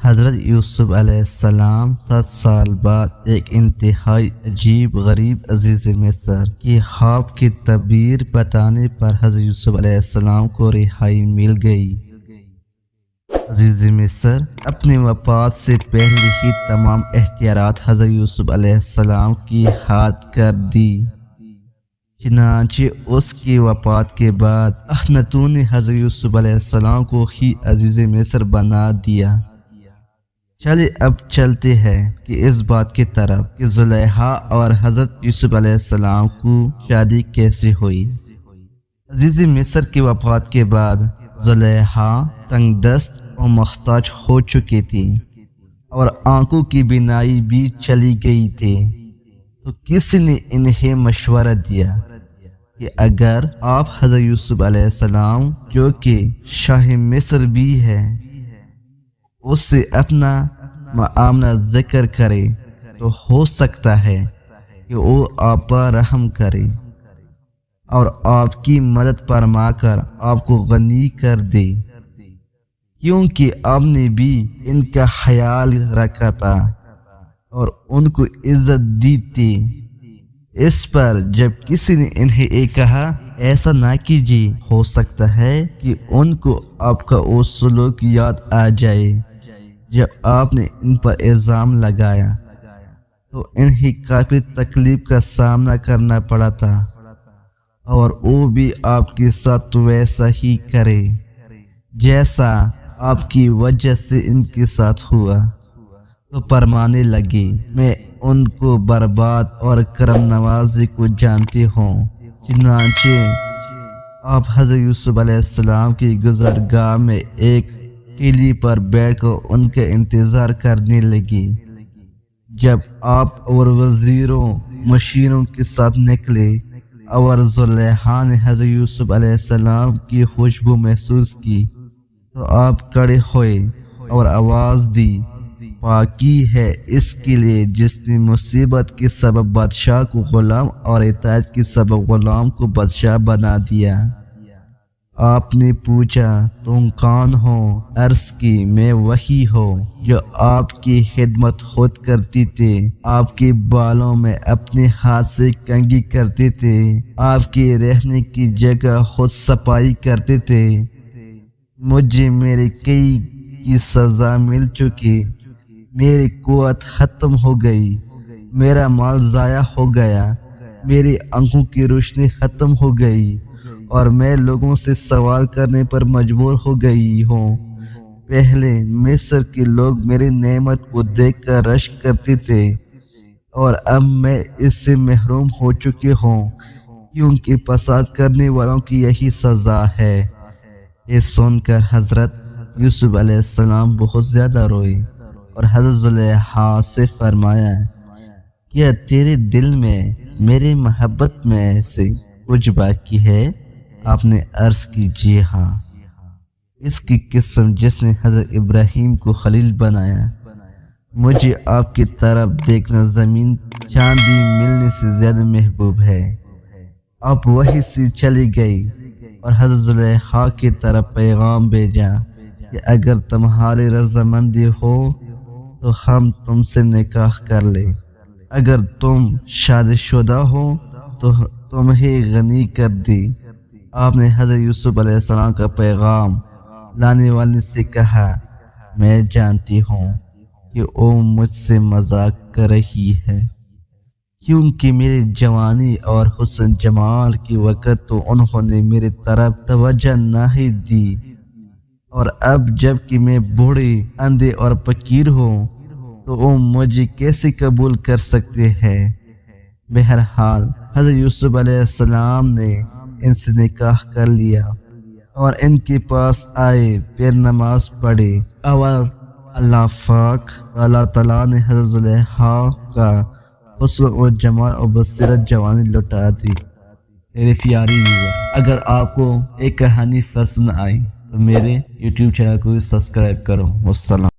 حضرت یوسف علیہ السلام 7 سال بعد ایک انتہائی عجیب غریب عزیز مصر کی خواب کی تعبیر بتانے پر حضرت یوسف علیہ السلام کو رہائی مل گئی۔ عزیز مصر اپنی وفات سے پہلے ہی تمام اختیارات حضرت یوسف علیہ السلام کی ہاتھ کر دی۔ چنانچہ اس کی وفات کے بعد اخناتون نے حضرت یوسف علیہ السلام کو ہی عزیز مصر بنا دیا۔ چلے اب چلتے ہیں کہ اس بات کی طرف کہ زلیخا اور حضرت یوسف علیہ السلام کو شادی کیسے ہوئی۔ عزیز مصر کی وفات کے بعد زلیخا تنگ دست اور محتاج ہو چکی تھی اور آنکھوں کی بینائی بھی چلی گئی تھی، تو کسی نے انہیں مشورہ دیا کہ اگر آپ حضرت یوسف علیہ السلام جو کہ شاہ مصر بھی ہے اس سے اپنا معاملہ ذکر کرے تو ہو سکتا ہے کہ وہ آپ پر رحم کرے اور آپ کی مدد فرما کر آپ کو غنی کر دے، کیونکہ آپ نے بھی ان کا خیال رکھا تھا اور ان کو عزت دی تھی۔ اس پر جب کسی نے انہیں یہ کہا ایسا نہ کیجیے، ہو سکتا ہے کہ ان کو آپ کا وہ سلوک یاد آ جائے جب آپ نے ان پر الزام لگایا، تو انہیں کافی تکلیف کا سامنا کرنا پڑا تھا اور وہ بھی آپ کے ساتھ ویسا ہی کرے جیسا آپ کی وجہ سے ان کے ساتھ ہوا، تو فرمانے لگے میں ان کو برباد اور کرم نوازی کو جانتی ہوں۔ چنانچہ آپ حضرت یوسف علیہ السلام کی گزرگاہ میں ایک ٹیلی پر بیٹھ کر ان کا انتظار کرنے لگی۔ جب آپ اور وزیروں مشیروں کے ساتھ نکلے اور زلیخا نے حضرت یوسف علیہ السلام کی خوشبو محسوس کی تو آپ کھڑے ہوئے اور آواز دی، پاکی ہے اس کے لیے جس نے مصیبت کے سبب بادشاہ کو غلام اور اطاعت کے سبب غلام کو بادشاہ بنا دیا۔ آپ نے پوچھا تم کون ہو؟ عرض کی میں وہی ہوں جو آپ کی خدمت خود کرتی تھے، آپ کے بالوں میں اپنے ہاتھ سے کنگھی کرتے تھے، آپ کے رہنے کی جگہ خود صفائی کرتے تھے۔ مجھے میرے کئی کی سزا مل چکی، میری قوت ختم ہو گئی، میرا مال ضائع ہو گیا، میری آنکھوں کی روشنی ختم ہو گئی اور میں لوگوں سے سوال کرنے پر مجبور ہو گئی ہوں۔ پہلے مصر کے لوگ میری نعمت کو دیکھ کر رشک کرتے تھے اور اب میں اس سے محروم ہو چکے ہوں، کیونکہ فساد کرنے والوں کی یہی سزا ہے۔ یہ سن کر حضرت یوسف علیہ السلام بہت زیادہ روئے اور حضرت زلیخا سے فرمایا کیا تیرے دل میں میری محبت میں سے کچھ باقی ہے؟ آپ نے عرض کی جی ہاں، اس کی قسم جس نے حضرت ابراہیم کو خلیل بنایا، مجھے آپ کی طرف دیکھنا زمین چاندی ملنے سے زیادہ محبوب ہے۔ آپ وہی سے چلی گئی اور حضرت زلیخا کی طرف پیغام بھیجا کہ اگر تمہاری رضامندی ہو تو ہم تم سے نکاح کر لیں، اگر تم شادی شدہ ہو تو تمہیں غنی کر دی۔ آپ نے حضرت یوسف علیہ السلام کا پیغام لانے والے سے کہا میں جانتی ہوں کہ وہ مجھ سے مذاق کر رہی ہے، کیونکہ میری جوانی اور حسن جمال کے وقت تو انہوں نے میری طرف توجہ نہیں دی، اور اب جب کہ میں بوڑھی اندھے اور فقیر ہوں تو وہ مجھے کیسے قبول کر سکتے ہیں۔ بہرحال حضرت یوسف علیہ السلام نے ان سے نکاح کر لیا اور ان کے پاس آئے، پھر نماز پڑھی اور اللہ تعالیٰ نے حضرت زلیخا کا حسن و جمال اور بصیرت جوانی لوٹا دی۔ میرے پیاری ویور، اگر آپ کو ایک کہانی پسند آئی تو میرے یوٹیوب چینل کو سبسکرائب کرو۔ والسلام۔